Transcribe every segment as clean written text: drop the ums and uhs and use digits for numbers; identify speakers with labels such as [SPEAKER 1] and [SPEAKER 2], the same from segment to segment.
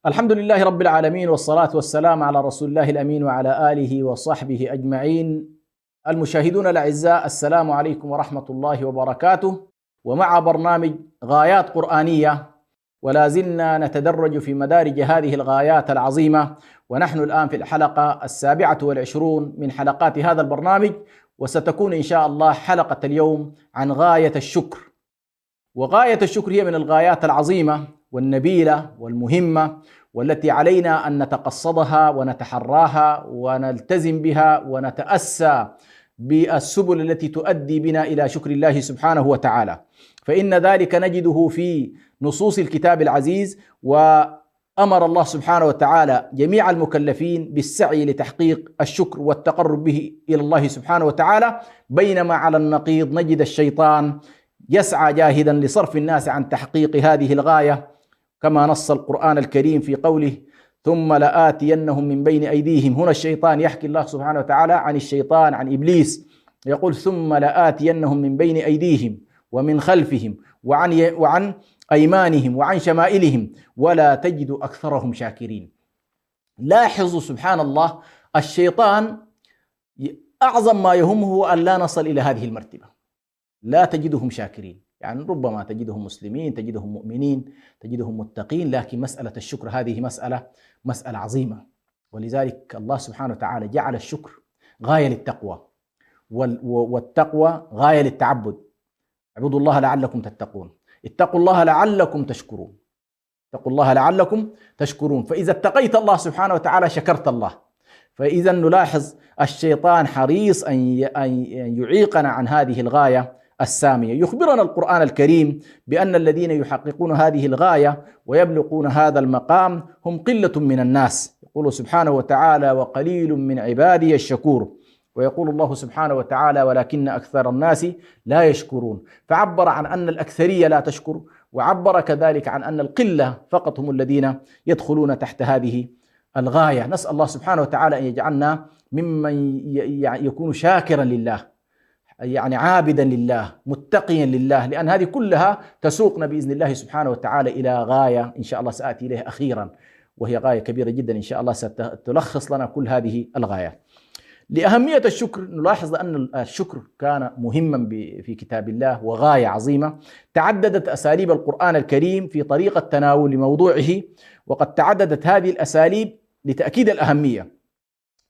[SPEAKER 1] الحمد لله رب العالمين، والصلاة والسلام على رسول الله الأمين وعلى آله وصحبه أجمعين. المشاهدون الأعزاء، السلام عليكم ورحمة الله وبركاته. ومع برنامج غايات قرآنية، ولا زلنا نتدرج في مدارج هذه الغايات العظيمة، ونحن الآن في الحلقة 27 من حلقات هذا البرنامج، وستكون إن شاء الله حلقة اليوم عن غاية الشكر. وغاية الشكر هي من الغايات العظيمة والنبيلة والمهمة، والتي علينا أن نتقصدها ونتحراها ونلتزم بها ونتأسى بالسبل التي تؤدي بنا إلى شكر الله سبحانه وتعالى. فإن ذلك نجده في نصوص الكتاب العزيز، وأمر الله سبحانه وتعالى جميع المكلفين بالسعي لتحقيق الشكر والتقرب به إلى الله سبحانه وتعالى، بينما على النقيض نجد الشيطان يسعى جاهدا لصرف الناس عن تحقيق هذه الغاية، كما نص القرآن الكريم في قوله: ثم لآتينهم من بين أيديهم. هنا الشيطان يحكي الله سبحانه وتعالى عن الشيطان، عن إبليس، يقول: ثم لآتينهم من بين أيديهم ومن خلفهم وعن أيمانهم وعن شمائلهم ولا تجد أكثرهم شاكرين. لاحظوا سبحان الله، الشيطان أعظم ما يهمه أن لا نصل إلى هذه المرتبة، لا تجدهم شاكرين. يعني ربما تجدهم مسلمين، تجدهم مؤمنين، تجدهم متقين، لكن مسألة الشكر هذه مسألة عظيمة. ولذلك الله سبحانه وتعالى جعل الشكر غاية للتقوى، والتقوى غاية للتعبد. اعبدوا الله لعلكم تتقون، اتقوا الله لعلكم تشكرون، اتقوا الله لعلكم تشكرون. فإذا اتقيت الله سبحانه وتعالى شكرت الله. فإذا نلاحظ الشيطان حريص أن يعيقنا عن هذه الغاية السامية. يخبرنا القرآن الكريم بأن الذين يحققون هذه الغاية ويبلغون هذا المقام هم قلة من الناس. يقول سبحانه وتعالى: وقليل من عبادي الشكور. ويقول الله سبحانه وتعالى: ولكن أكثر الناس لا يشكرون. فعبر عن أن الأكثرية لا تشكر، وعبر كذلك عن أن القلة فقط هم الذين يدخلون تحت هذه الغاية. نسأل الله سبحانه وتعالى أن يجعلنا ممن يكون شاكرا لله، يعني عابدا لله، متقيا لله، لأن هذه كلها تسوقنا بإذن الله سبحانه وتعالى إلى غاية إن شاء الله سآتي إليها أخيرا، وهي غاية كبيرة جدا إن شاء الله ستلخص لنا كل هذه الغايات. لأهمية الشكر نلاحظ أن الشكر كان مهما في كتاب الله وغاية عظيمة. تعددت أساليب القرآن الكريم في طريقة تناول موضوعه، وقد تعددت هذه الأساليب لتأكيد الأهمية.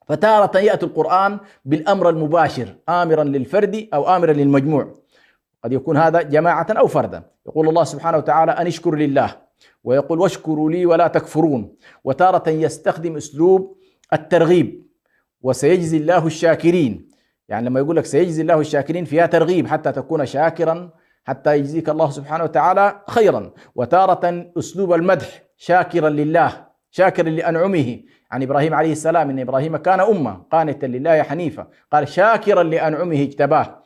[SPEAKER 1] فتارة يأتي القرآن بالأمر المباشر، آمرا للفرد أو آمرا للمجموع، قد يكون هذا جماعة أو فردا. يقول الله سبحانه وتعالى: أن اشكر لله، ويقول: واشكروا لي ولا تكفرون. وتارة يستخدم أسلوب الترغيب: وسيجزي الله الشاكرين. يعني لما يقول لك سيجزي الله الشاكرين فيها ترغيب حتى تكون شاكرا، حتى يجزيك الله سبحانه وتعالى خيرا. وتارة أسلوب المدح: شاكرا لله، شاكرا لأنعمه. عن إبراهيم عليه السلام: إن إبراهيم كان أمة قانتا لله حنيفا، قال: شاكرا لأنعمه اجتباه.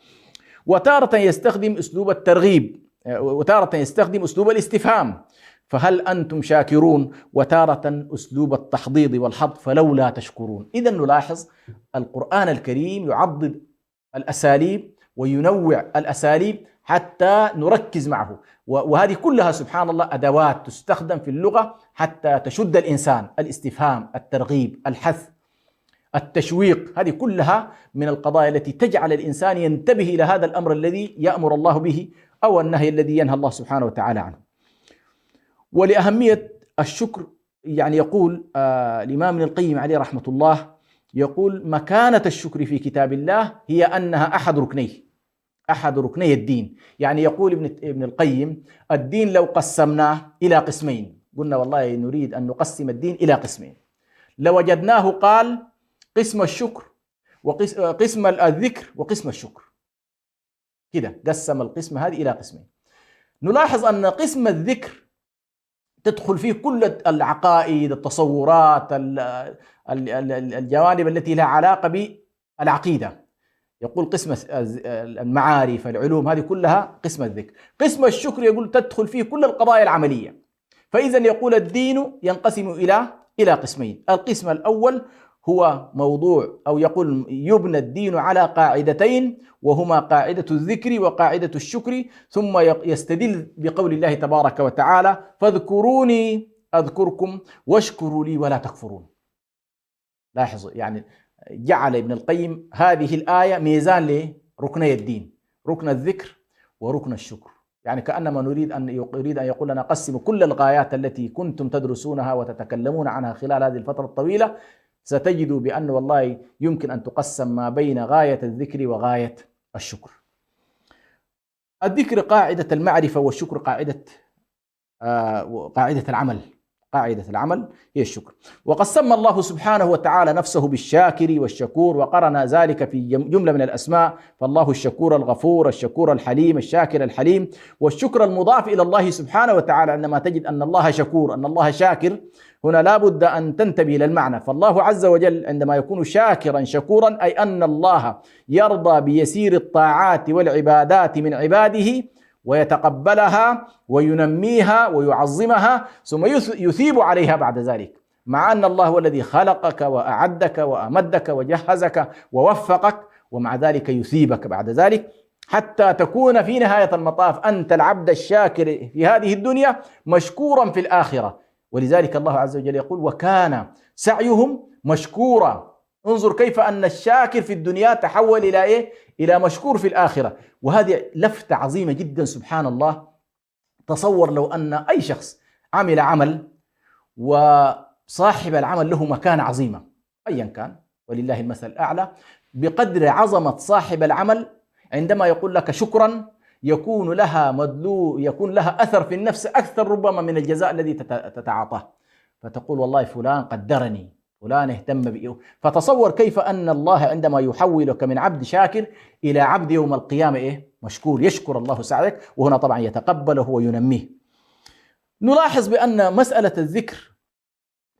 [SPEAKER 1] وتارة يستخدم أسلوب الترغيب، وتارة يستخدم أسلوب الاستفهام: فهل أنتم شاكرون؟ وتارة أسلوب التحضيض والحض: فلولا تشكرون. إذا نلاحظ القرآن الكريم يعضد الأساليب وينوع الأساليب حتى نركز معه، وهذه كلها سبحان الله أدوات تستخدم في اللغة حتى تشد الإنسان: الاستفهام، الترغيب، الحث، التشويق. هذه كلها من القضايا التي تجعل الإنسان ينتبه إلى هذا الأمر الذي يأمر الله به أو النهي الذي ينهى الله سبحانه وتعالى عنه. ولأهمية الشكر يعني يقول الإمام ابن القيم عليه رحمة الله، يقول: مكانة الشكر في كتاب الله هي أنها أحد ركني الدين. يعني يقول ابن القيم: الدين لو قسمناه إلى قسمين، قلنا والله نريد أن نقسم الدين إلى قسمين، لوجدناه قال: قسم الشكر وقسم الذكر وقسم الشكر. كده قسم القسم هذه إلى قسمين. نلاحظ أن قسم الذكر تدخل فيه كل العقائد، التصورات، الجوانب التي لها علاقة بالعقيدة. يقول قسم المعارف، العلوم، هذه كلها قسم الذكر. قسم الشكر يقول تدخل فيه كل القضايا العملية. فإذا يقول الدين ينقسم إلى قسمين. القسم الأول هو موضوع، أو يقول يبنى الدين على قاعدتين، وهما قاعدة الذكر وقاعدة الشكر. ثم يستدل بقول الله تبارك وتعالى: فاذكروني أذكركم واشكروا لي ولا تكفرون. لاحظوا يعني جعل ابن القيم هذه الآية ميزان لركني الدين، ركن الذكر وركن الشكر. يعني كأنما يريد أن يقول لنا قسموا كل الغايات التي كنتم تدرسونها وتتكلمون عنها خلال هذه الفترة الطويلة، ستجدوا بأن والله يمكن أن تقسم ما بين غاية الذكر وغاية الشكر. الذكر قاعدة المعرفة، والشكر قاعدة العمل. قاعدة العمل هي الشكر. وقد سمى الله سبحانه وتعالى نفسه بالشاكر والشكور، وقرن ذلك في جملة من الأسماء، فالله الشكور الغفور، الشكور الحليم، الشاكر الحليم. والشكر المضاف إلى الله سبحانه وتعالى، عندما تجد أن الله شكور، أن الله شاكر، هنا لا بد أن تنتبه إلى المعنى. فالله عز وجل عندما يكون شاكرا شكورا، أي أن الله يرضى بيسير الطاعات والعبادات من عباده ويتقبلها وينميها ويعظمها، ثم يثيب عليها بعد ذلك، مع أن الله هو الذي خلقك وأعدك وأمدك وجهزك ووفقك، ومع ذلك يثيبك بعد ذلك، حتى تكون في نهاية المطاف أنت العبد الشاكر في هذه الدنيا مشكورا في الآخرة. ولذلك الله عز وجل يقول وكان سعيهم مشكورا. انظر كيف أن الشاكر في الدنيا تحول إلى إيه؟ إلى مشكور في الآخرة. وهذه لفتة عظيمة جدا سبحان الله. تصور لو أن أي شخص عمل عمل وصاحب العمل له مكانة عظيمة أيا كان، ولله المثل الأعلى، بقدر عظمة صاحب العمل عندما يقول لك شكرا يكون لها أثر في النفس أكثر ربما من الجزاء الذي تتعاطاه. فتقول والله فلان قدرني، فلان اهتم بي. فتصور كيف أن الله عندما يحولك من عبد شاكر إلى عبد يوم القيامة مشكور، يشكر الله سعيك، وهنا طبعا يتقبله وينميه. نلاحظ بأن مسألة الذكر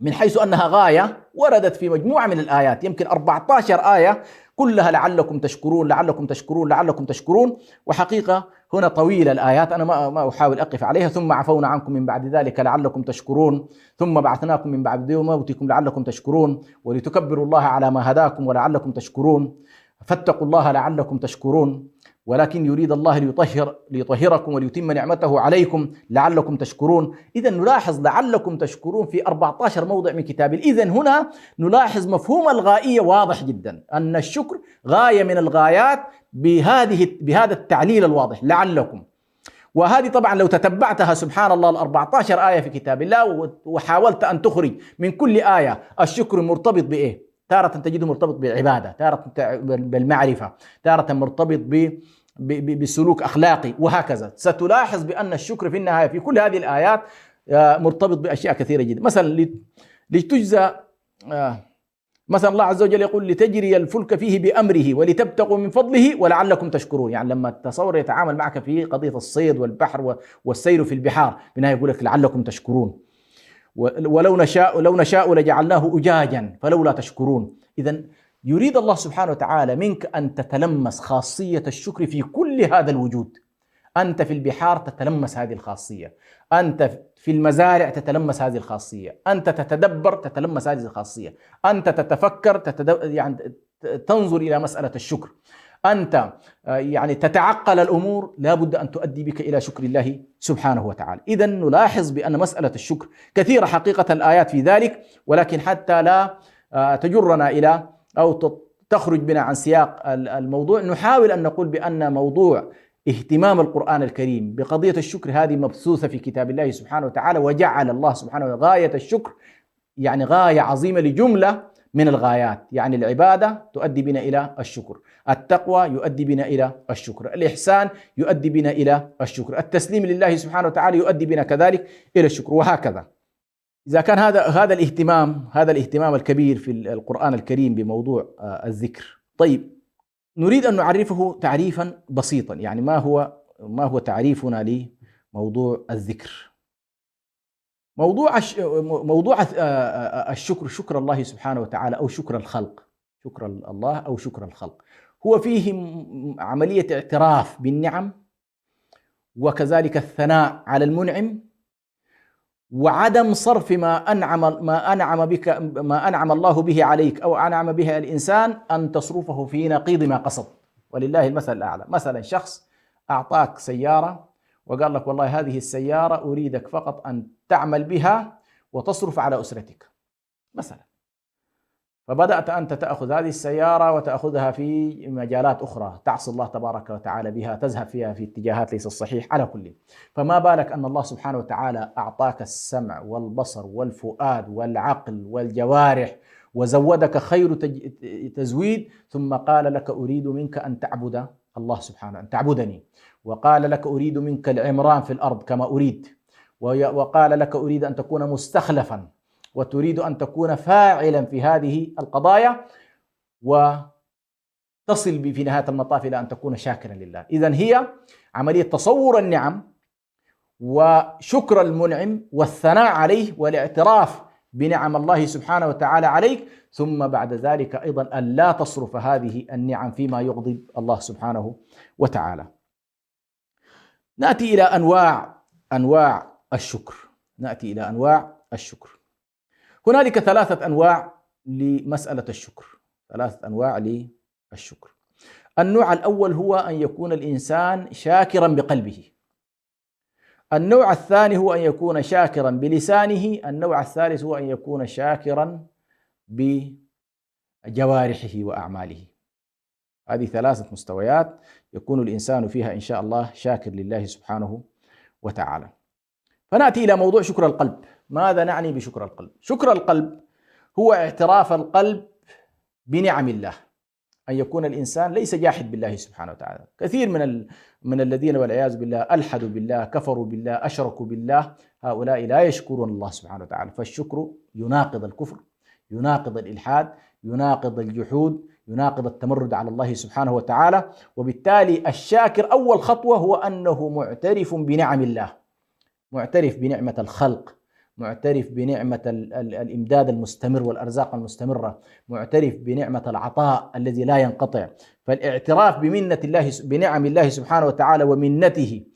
[SPEAKER 1] من حيث أنها غاية وردت في مجموعة من الآيات، يمكن 14 آية كلها لعلكم تشكرون لعلكم تشكرون لعلكم تشكرون. وحقيقة هنا طويلة الآيات، أنا ما أحاول أقف عليها. ثم عفونا عنكم من بعد ذلك لعلكم تشكرون، ثم بعثناكم من بعد موتكم لعلكم تشكرون، ولتكبروا الله على ما هداكم ولعلكم تشكرون، فاتقوا الله لعلكم تشكرون، ولكن يريد الله ليطهركم وليتم نعمته عليكم لعلكم تشكرون. إذا نلاحظ لعلكم تشكرون في 14 موضع من كتاب. إذا هنا نلاحظ مفهوم الغائية واضح جدا، أن الشكر غاية من الغايات بهذا التعليل الواضح لعلكم. وهذه طبعا لو تتبعتها سبحان الله 14 آية في كتاب الله وحاولت أن تخرج من كل آية الشكر مرتبط بإيه؟ تارة تجده مرتبط بالعبادة، تارة بالمعرفة، تارة مرتبط بسلوك أخلاقي، وهكذا. ستلاحظ بأن الشكر في النهاية في كل هذه الآيات مرتبط بأشياء كثيرة جدا. مثلا لتجزى، مثلا الله عز وجل يقول لتجري الفلك فيه بأمره ولتبتغوا من فضله ولعلكم تشكرون. يعني لما التصور يتعامل معك في قضية الصيد والبحر والسير في البحار، بالنهاية يقول لك لعلكم تشكرون. ولو نشاء لجعلناه أجاجا فلولا تشكرون. إذن يريد الله سبحانه وتعالى منك أن تتلمس خاصية الشكر في كل هذا الوجود. أنت في البحار تتلمس هذه الخاصية، أنت في المزارع تتلمس هذه الخاصية، أنت تتدبر تتلمس هذه الخاصية، أنت تتفكر يعني تنظر إلى مسألة الشكر، أنت يعني تتعقل الأمور، لا بد أن تؤدي بك إلى شكر الله سبحانه وتعالى. إذن نلاحظ بأن مسألة الشكر كثيرة حقيقة الآيات في ذلك، ولكن حتى لا تجرنا إلى أو تخرج بنا عن سياق الموضوع، نحاول أن نقول بأن موضوع اهتمام القرآن الكريم بقضية الشكر هذه مبثوثة في كتاب الله سبحانه وتعالى، وجعل الله سبحانه وتعالى غاية الشكر يعني غاية عظيمة لجملة من الغايات. يعني العبادة تؤدي بنا إلى الشكر، التقوى يؤدي بنا إلى الشكر، الإحسان يؤدي بنا إلى الشكر، التسليم لله سبحانه وتعالى يؤدي بنا كذلك إلى الشكر، وهكذا. إذا كان هذا الاهتمام الكبير في القرآن الكريم بموضوع الذكر، طيب نريد أن نعرفه تعريفا بسيطا. يعني ما هو تعريفنا لموضوع الذكر؟ موضوع الشكر، شكر الله سبحانه وتعالى أو شكر الخلق، شكر الله أو شكر الخلق، هو فيه عملية اعتراف بالنعم، وكذلك الثناء على المنعم، وعدم صرف ما أنعم الله به عليك أو أنعم به الإنسان أن تصرفه في نقيض ما قصد. ولله المثل الأعلى. مثلا شخص أعطاك سيارة وقال لك والله هذه السيارة أريدك فقط أن تعمل بها وتصرف على أسرتك مثلا. فبدأت أنت تأخذ هذه السيارة وتأخذها في مجالات أخرى تعصي الله تبارك وتعالى بها، تذهب فيها في اتجاهات ليس الصحيح على كل. فما بالك أن الله سبحانه وتعالى أعطاك السمع والبصر والفؤاد والعقل والجوارح وزودك خير تزويد، ثم قال لك أريد منك أن تعبد الله سبحانه، أن تعبدني، وقال لك أريد منك العمران في الأرض كما أريد، وقال لك أريد أن تكون مستخلفا وتريد أن تكون فاعلا في هذه القضايا، وتصل في نهاية المطاف إلى أن تكون شاكرا لله. إذن هي عملية تصور النعم وشكر المنعم والثناء عليه والاعتراف بنعم الله سبحانه وتعالى عليك، ثم بعد ذلك أيضا أن لا تصرف هذه النعم فيما يغضب الله سبحانه وتعالى. نأتي إلى أنواع الشكر. نأتي إلى أنواع الشكر. هنالك 3 أنواع لمسألة الشكر، 3 أنواع للشكر. النوع الأول هو أن يكون الإنسان شاكرا بقلبه. النوع الثاني هو أن يكون شاكرا بلسانه. النوع الثالث هو أن يكون شاكرا بجوارحه وأعماله. هذه 3 مستويات يكون الإنسان فيها إن شاء الله شاكر لله سبحانه وتعالى. فنأتي إلى موضوع شكر القلب. ماذا نعني بشكر القلب؟ شكر القلب هو اعتراف القلب بنعم الله، أن يكون الإنسان ليس جاحد بالله سبحانه وتعالى. كثير من الذين والعياذ بالله ألحدوا بالله، كفروا بالله، أشركوا بالله، هؤلاء لا يشكرون الله سبحانه وتعالى. فالشكر يناقض الكفر، يناقض الإلحاد، يناقض الجحود، يناقض التمرد على الله سبحانه وتعالى. وبالتالي الشاكر أول خطوة هو أنه معترف بنعم الله، معترف بنعمة الخلق، معترف بنعمة الإمداد المستمر والأرزاق المستمرة، معترف بنعمة العطاء الذي لا ينقطع. فالاعتراف بنعم الله سبحانه وتعالى ومنته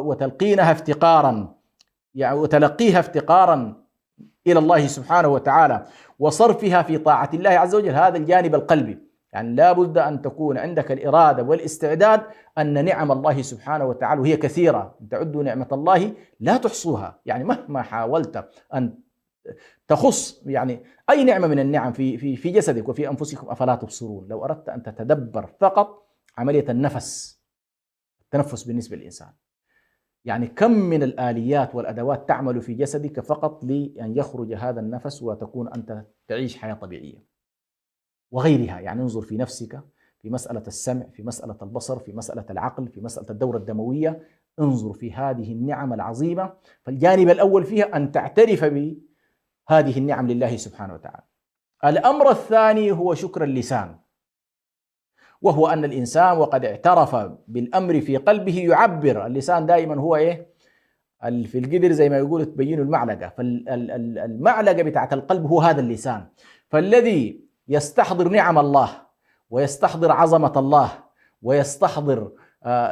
[SPEAKER 1] وتلقينها افتقارا، يعني وتلقيها افتقارا إلى الله سبحانه وتعالى وصرفها في طاعة الله عز وجل، هذا الجانب القلبي. يعني لا بد أن تكون عندك الإرادة والاستعداد أن نعم الله سبحانه وتعالى وهي كثيرة، أن تعدوا نعمة الله لا تحصوها. يعني مهما حاولت أن تخص يعني أي نعمة من النعم في جسدك وفي أنفسكم أفلا تبصرون. لو أردت أن تتدبر فقط عملية التنفس بالنسبة للإنسان، يعني كم من الآليات والأدوات تعمل في جسدك فقط لأن يخرج هذا النفس وتكون أنت تعيش حياة طبيعية وغيرها. يعني انظر في نفسك، في مسألة السمع، في مسألة البصر، في مسألة العقل، في مسألة الدورة الدموية، انظر في هذه النعم العظيمة. فالجانب الأول فيها أن تعترف بهذه النعم لله سبحانه وتعالى. الأمر الثاني هو شكر اللسان، وهو أن الإنسان وقد اعترف بالأمر في قلبه يعبر. اللسان دائما هو في القدر زي ما يقول تبين المعلقة، فالمعلقة بتاعت القلب هو هذا اللسان. فالذي يستحضر نعم الله ويستحضر عظمة الله ويستحضر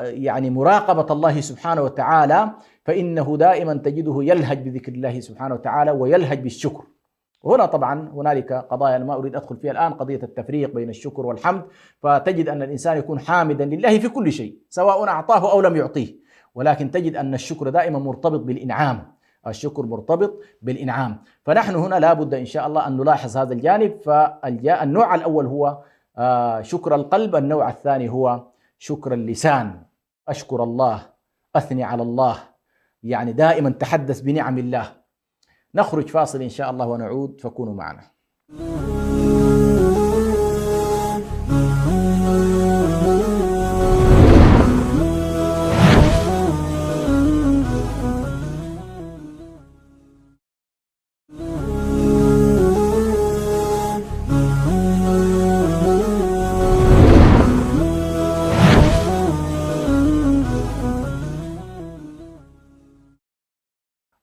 [SPEAKER 1] يعني مراقبة الله سبحانه وتعالى، فإنه دائما تجده يلهج بذكر الله سبحانه وتعالى ويلهج بالشكر. وهنا طبعا هنالك قضايا ما أريد أدخل فيها الآن، قضية التفريق بين الشكر والحمد. فتجد أن الإنسان يكون حامدا لله في كل شيء سواء أعطاه أو لم يعطيه، ولكن تجد أن الشكر دائما مرتبط بالإنعام. الشكر مرتبط بالإنعام. فنحن هنا لابد إن شاء الله أن نلاحظ هذا الجانب. فالنوع الأول هو شكر القلب، النوع الثاني هو شكر اللسان. أشكر الله، أثني على الله، يعني دائما تحدث بنعم الله. نخرج فاصل إن شاء الله ونعود، فكونوا معنا.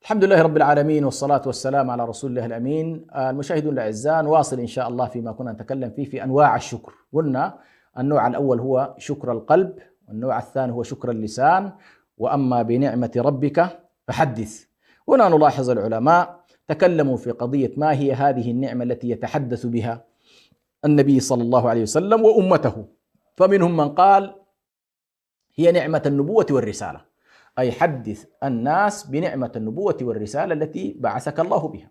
[SPEAKER 1] الحمد لله رب العالمين، والصلاة والسلام على رسول الله الأمين. المشاهدون الأعزاء، نواصل إن شاء الله فيما كنا نتكلم فيه في أنواع الشكر. قلنا النوع الأول هو شكر القلب، والنوع الثاني هو شكر اللسان، وأما بنعمة ربك فحدث. هنا نلاحظ العلماء تكلموا في قضية ما هي هذه النعمة التي يتحدث بها النبي صلى الله عليه وسلم وأمته. فمنهم من قال هي نعمة النبوة والرسالة. أي حدث الناس بنعمة النبوة والرسالة التي بعثك الله بها.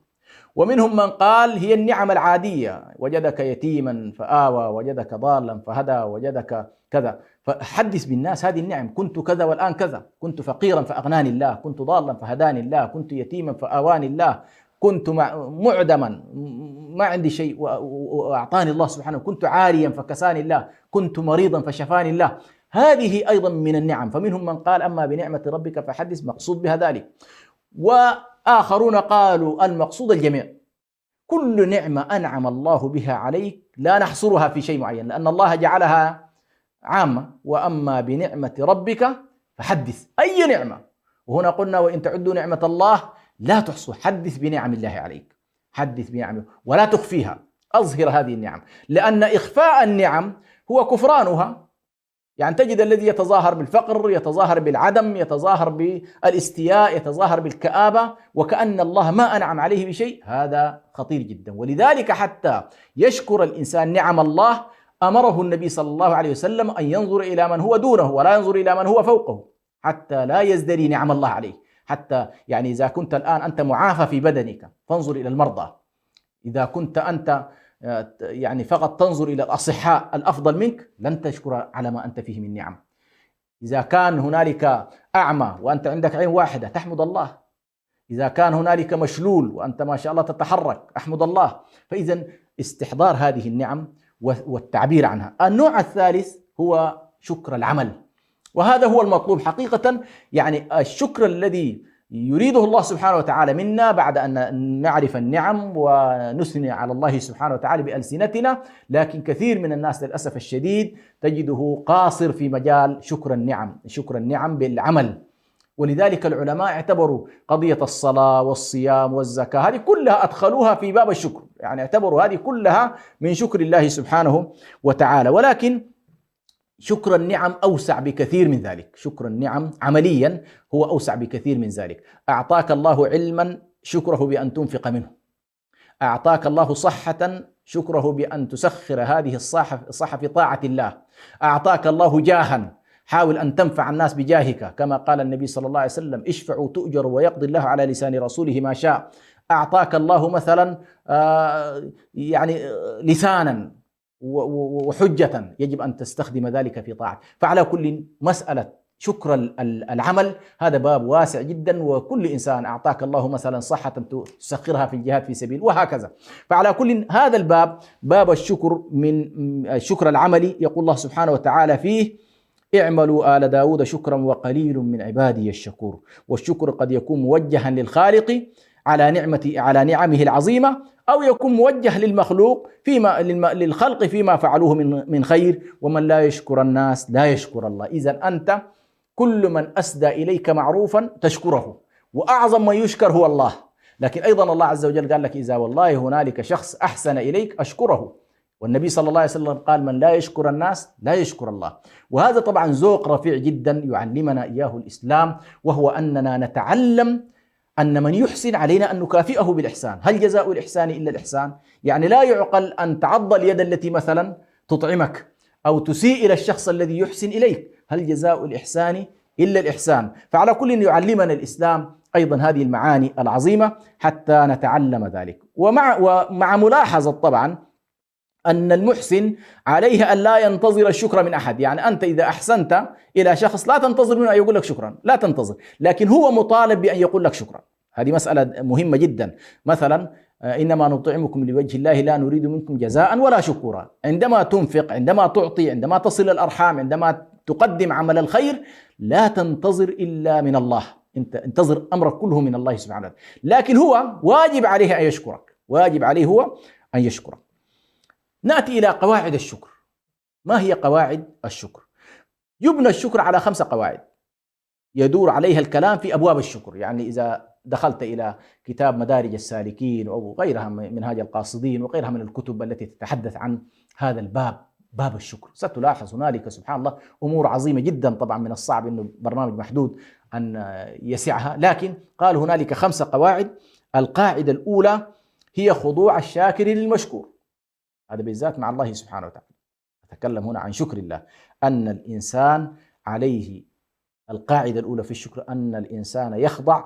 [SPEAKER 1] ومنهم من قال هي النعم العادية، وجدك يتيما فآوى، وجدك ضالا فهدى، وجدك كذا، فحدث بالناس هذه النعم. كنت كذا والآن كذا، كنت فقيرا فأغناني الله، كنت ضالا فهداني الله، كنت يتيما فآواني الله، كنت معدما ما عندي شيء وأعطاني الله سبحانه، كنت عاريا فكساني الله، كنت مريضا فشفاني الله. هذه أيضا من النعم. فمنهم من قال أما بنعمة ربك فحدث، مقصود بها ذلك. وآخرون قالوا المقصود الجميع، كل نعمة أنعم الله بها عليك لا نحصرها في شيء معين، لأن الله جعلها عامة. وأما بنعمة ربك فحدث، أي نعمة. وهنا قلنا وإن تعدوا نعمة الله لا تحصوا. حدث بنعم الله عليك، حدث بنعمه ولا تخفيها، أظهر هذه النعم، لأن إخفاء النعم هو كفرانها. يعني تجد الذي يتظاهر بالفقر، يتظاهر بالعدم، يتظاهر بالاستياء، يتظاهر بالكآبة، وكأن الله ما أنعم عليه بشيء. هذا خطير جدا. ولذلك حتى يشكر الإنسان نعم الله أمره النبي صلى الله عليه وسلم أن ينظر إلى من هو دونه ولا ينظر إلى من هو فوقه، حتى لا يزدري نعم الله عليه. حتى يعني إذا كنت الآن أنت معافى في بدنك فانظر إلى المرضى. إذا كنت أنت يعني فقط تنظر إلى الأصحاء الأفضل منك لن تشكر على ما أنت فيه من نعم. إذا كان هنالك أعمى وأنت عندك عين واحدة تحمد الله. إذا كان هنالك مشلول وأنت ما شاء الله تتحرك أحمد الله. فإذا استحضار هذه النعم والتعبير عنها. النوع الثالث هو شكر العمل، وهذا هو المطلوب حقيقة. يعني الشكر الذي يريده الله سبحانه وتعالى منا بعد أن نعرف النعم ونثني على الله سبحانه وتعالى بألسنتنا. لكن كثير من الناس للأسف الشديد تجده قاصر في مجال شكر النعم بالعمل. ولذلك العلماء اعتبروا قضية الصلاة والصيام والزكاة هذه كلها أدخلوها في باب الشكر، يعني اعتبروا هذه كلها من شكر الله سبحانه وتعالى. ولكن شكر النعم أوسع بكثير من ذلك. شكر النعم عمليا هو أوسع بكثير من ذلك. أعطاك الله علما، شكره بأن تنفق منه. أعطاك الله صحة، شكره بأن تسخر هذه الصحة في طاعة الله. أعطاك الله جاها، حاول أن تنفع الناس بجاهك، كما قال النبي صلى الله عليه وسلم اشفعوا تؤجروا ويقضي الله على لسان رسوله ما شاء. أعطاك الله مثلا يعني لسانا وحجة، يجب أن تستخدم ذلك في طاعة. فعلى كل مسألة شكر العمل هذا باب واسع جدا، وكل إنسان أعطاك الله مثلا صحة تسخرها في الجهاد في سبيل وهكذا. فعلى كل هذا الباب باب الشكر من الشكر العملي. يقول الله سبحانه وتعالى فيه اعملوا آل داود شكرا وقليل من عبادي الشكور. والشكر قد يكون موجها للخالق على نعمه العظيمة، أو يكون موجه للمخلوق للخلق فيما فعلوه من خير. ومن لا يشكر الناس لا يشكر الله. إذا أنت كل من أسدى إليك معروفا تشكره، وأعظم من يشكر هو الله. لكن أيضا الله عز وجل قال لك إذا والله هنالك شخص أحسن إليك أشكره. والنبي صلى الله عليه وسلم قال من لا يشكر الناس لا يشكر الله. وهذا طبعا ذوق رفيع جدا يعلمنا إياه الإسلام، وهو أننا نتعلم أن من يحسن علينا أن نكافئه بالإحسان. هل جزاء الإحسان إلا الإحسان؟ يعني لا يعقل أن تعض اليد التي مثلا تطعمك أو تسيء إلى الشخص الذي يحسن إليك. هل جزاء الإحسان إلا الإحسان؟ فعلى كل يعلمنا الإسلام أيضا هذه المعاني العظيمة حتى نتعلم ذلك. ومع ملاحظة طبعا أن المحسن عليه أن لا ينتظر الشكر من أحد. يعني أنت إذا أحسنت إلى شخص لا تنتظر منه أن يقول لك شكرا، لا تنتظر، لكن هو مطالب بأن يقول لك شكرا. هذه مسألة مهمة جدا. مثلا إنما نطعمكم لوجه الله لا نريد منكم جزاء ولا شكورا. عندما تنفق، عندما تعطي، عندما تصل الأرحام، عندما تقدم عمل الخير، لا تنتظر إلا من الله. أنت انتظر أمرك كله من الله سبحانه وتعالى. لكن هو واجب عليه أن يشكرك، واجب عليه هو أن يشكرك. نأتي إلى قواعد الشكر. ما هي قواعد الشكر؟ يبنى الشكر على 5 قواعد يدور عليها الكلام في أبواب الشكر. يعني إذا دخلت إلى كتاب مدارج السالكين أو غيرها من منهاج القاصدين وغيرها من الكتب التي تتحدث عن هذا الباب، باب الشكر، ستلاحظ هنالك سبحان الله أمور عظيمة جدا. طبعا من الصعب أنه برنامج محدود أن يسعها، لكن قال هنالك 5 قواعد. القاعدة الأولى هي خضوع الشاكر للمشكور. هذا بالذات مع الله سبحانه وتعالى. أتكلم هنا عن شكر الله، أن الإنسان عليه القاعدة الأولى في الشكر أن الإنسان يخضع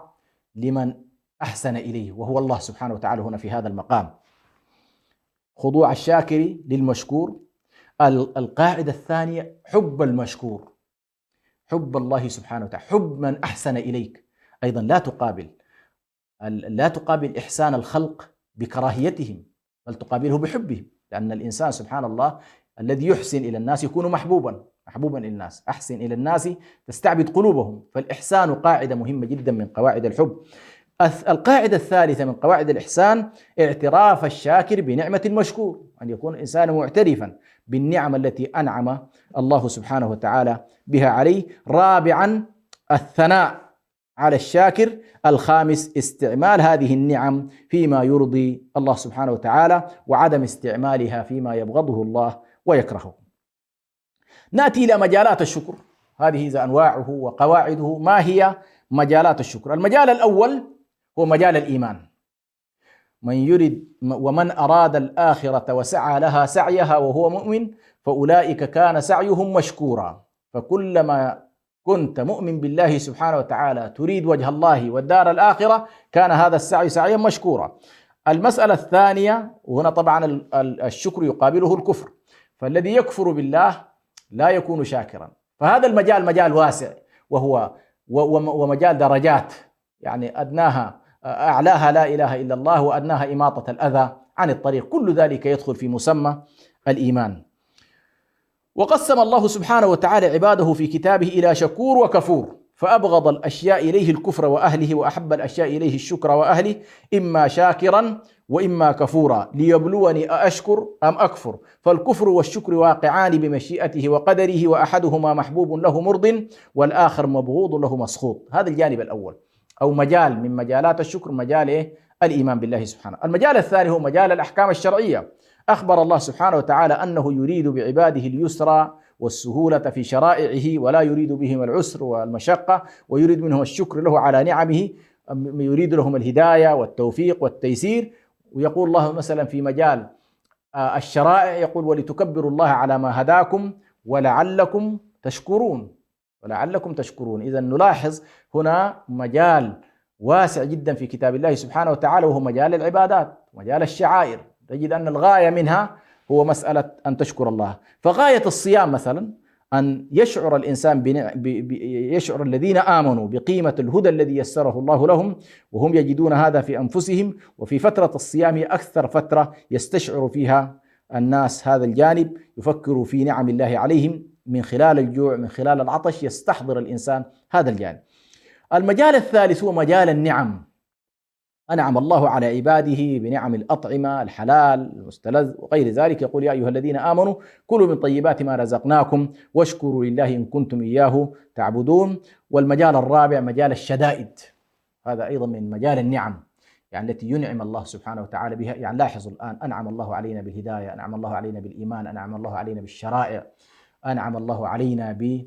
[SPEAKER 1] لمن أحسن إليه وهو الله سبحانه وتعالى هنا في هذا المقام، خضوع الشاكر للمشكور. القاعدة الثانية حب المشكور، حب الله سبحانه وتعالى، حب من أحسن إليك. أيضا لا تقابل إحسان الخلق بكراهيتهم، بل تقابله بحبهم، لأن الإنسان سبحان الله الذي يحسن إلى الناس يكون محبوبا إلى الناس. أحسن إلى الناس تستعبد قلوبهم، فالإحسان قاعدة مهمة جدا من قواعد الحب. القاعدة الثالثة من قواعد الإحسان اعتراف الشاكر بنعمة المشكور، أن يكون الإنسان معترفا بالنعم التي أنعم الله سبحانه وتعالى بها عليه. رابعا الثناء على الشاكر. الخامس استعمال هذه النعم فيما يرضي الله سبحانه وتعالى، وعدم استعمالها فيما يبغضه الله ويكرهه. نأتي إلى مجالات الشكر، هذه أنواعه وقواعده. ما هي مجالات الشكر؟ المجال الأول هو مجال الإيمان. ومن أراد الآخرة وسعى لها سعيها وهو مؤمن فأولئك كان سعيهم مشكورا. فكلما كنت مؤمن بالله سبحانه وتعالى تريد وجه الله والدار الآخرة كان هذا السعي سعيا مشكورا. المسألة الثانية، وهنا طبعا الشكر يقابله الكفر، فالذي يكفر بالله لا يكون شاكرا. فهذا المجال مجال واسع، ومجال درجات، يعني أدناها أعلاها لا إله إلا الله، وأدناها إماطة الأذى عن الطريق. كل ذلك يدخل في مسمى الإيمان. وقسم الله سبحانه وتعالى عباده في كتابه إلى شكور وكفور، فأبغض الأشياء إليه الكفر وأهله، وأحب الأشياء إليه الشكر وأهله، إما شاكرا وإما كفورا، ليبلوني أأشكر أم أكفر. فالكفر والشكر واقعان بمشيئته وقدره، وأحدهما محبوب له مرض والآخر مبغوض له مسخوط. هذا الجانب الأول، أو مجال من مجالات الشكر، مجال الإيمان بالله سبحانه. المجال الثاني هو مجال الأحكام الشرعية. أخبر الله سبحانه وتعالى أنه يريد بعباده اليسر والسهولة في شرائعه، ولا يريد بهم العسر والمشقة، ويريد منهم الشكر له على نعمه، يريد لهم الهداية والتوفيق والتيسير. ويقول الله مثلا في مجال الشرائع، يقول ولتكبروا الله على ما هداكم ولعلكم تشكرون. إذا نلاحظ هنا مجال واسع جدا في كتاب الله سبحانه وتعالى، وهو مجال العبادات، مجال الشعائر. تجد أن الغاية منها هو مسألة أن تشكر الله. فغاية الصيام مثلا أن يشعر الإنسان يشعر الذين آمنوا بقيمة الهدى الذي يسره الله لهم، وهم يجدون هذا في أنفسهم. وفي فترة الصيام أكثر فترة يستشعر فيها الناس هذا الجانب، يفكروا في نعم الله عليهم من خلال الجوع، من خلال العطش، يستحضر الإنسان هذا الجانب. المجال الثالث هو مجال النعم. أنعم الله على عباده بنعم الأطعمة الحلال المستلذ وغير ذلك. يقول يا أيها الذين آمنوا كلوا من طيبات ما رزقناكم واشكروا لله إن كنتم إياه تعبدون. والمجال الرابع مجال الشدائد، هذا أيضا من مجال النعم، يعني التي ينعم الله سبحانه وتعالى بها. يعني لاحظوا الآن، أنعم الله علينا بالهداية، أنعم الله علينا بالإيمان، أنعم الله علينا بالشرائع، أنعم الله علينا ب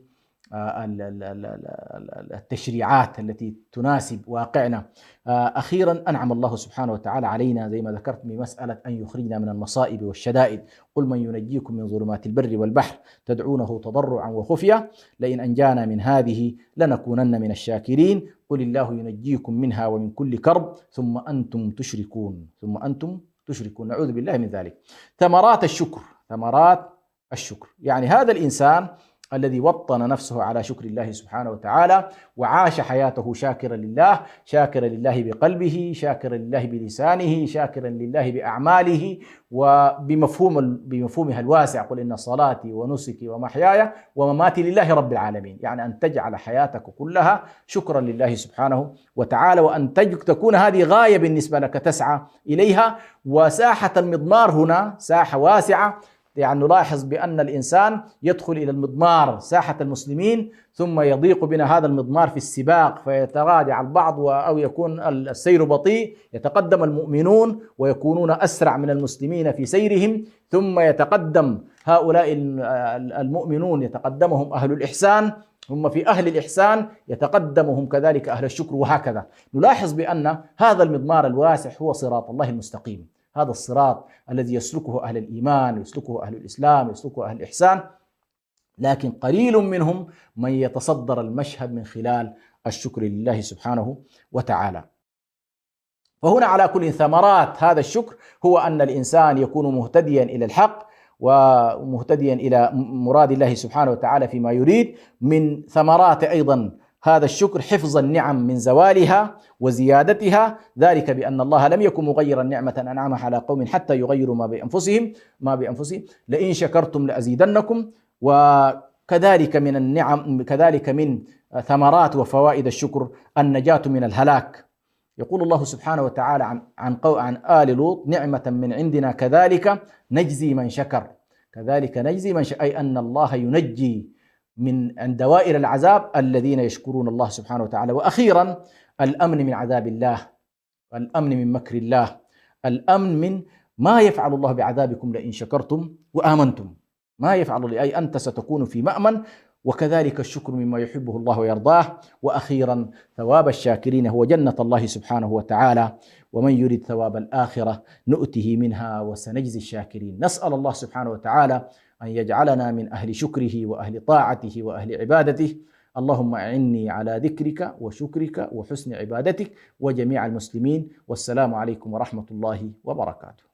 [SPEAKER 1] التشريعات التي تناسب واقعنا. أخيرا أنعم الله سبحانه وتعالى علينا زي ما ذكرت بمسألة أن يخرجنا من المصائب والشدائد. قل من ينجيكم من ظلمات البر والبحر تدعونه تضرعا وخفية لئن أنجانا من هذه لنكونن من الشاكرين. قل الله ينجيكم منها ومن كل كرب ثم أنتم تشركون. نعوذ بالله من ذلك. ثمرات الشكر، يعني هذا الإنسان الذي وطن نفسه على شكر الله سبحانه وتعالى، وعاش حياته شاكرا لله بقلبه، شاكرا لله بلسانه، شاكرا لله بأعماله وبمفهومها الواسع. قل إن صلاتي ونسكي ومحياي ومماتي لله رب العالمين، يعني أن تجعل حياتك كلها شكرا لله سبحانه وتعالى، وأن تكون هذه غاية بالنسبة لك تسعى إليها. وساحة المضمار هنا ساحة واسعة، يعني نلاحظ بأن الإنسان يدخل إلى المضمار ساحة المسلمين، ثم يضيق بنا هذا المضمار في السباق فيتراجع البعض أو يكون السير بطيء، يتقدم المؤمنون ويكونون أسرع من المسلمين في سيرهم، ثم يتقدم هؤلاء المؤمنون يتقدمهم أهل الإحسان، هم في أهل الإحسان يتقدمهم كذلك أهل الشكر، وهكذا. نلاحظ بأن هذا المضمار الواسع هو صراط الله المستقيم، هذا الصراط الذي يسلكه أهل الإيمان، يسلكه أهل الإسلام، يسلكه أهل الإحسان. لكن قليل منهم من يتصدر المشهد من خلال الشكر لله سبحانه وتعالى. فهنا على كل ثمرات هذا الشكر هو أن الإنسان يكون مهتديا إلى الحق ومهتديا إلى مراد الله سبحانه وتعالى فيما يريد. من ثمرات أيضا هذا الشكر حفظ النعم من زوالها وزيادتها، ذلك بأن الله لم يكن مغيرا نعمة أنعمها على قوم حتى يغيروا ما بأنفسهم لئن شكرتم لأزيدنكم. وكذلك من النعم، كذلك من ثمرات وفوائد الشكر النجاة من الهلاك. يقول الله سبحانه وتعالى عن آل لوط: نعمة من عندنا كذلك نجزي من شكر. كذلك نجزي من شكر، أي أن الله ينجي عن دوائر العذاب الذين يشكرون الله سبحانه وتعالى. وأخيرا الأمن من عذاب الله، الأمن من مكر الله، الأمن من ما يفعل الله بعذابكم لئن شكرتم وآمنتم. ما يفعل، أي أنت ستكون في مأمن. وكذلك الشكر مما يحبه الله ويرضاه. وأخيرا ثواب الشاكرين هو جنة الله سبحانه وتعالى، ومن يريد ثواب الآخرة نؤته منها وسنجزي الشاكرين. نسأل الله سبحانه وتعالى أن يجعلنا من أهل شكره وأهل طاعته وأهل عبادته. اللهم أعني على ذكرك وشكرك وحسن عبادتك وجميع المسلمين. والسلام عليكم ورحمة الله وبركاته.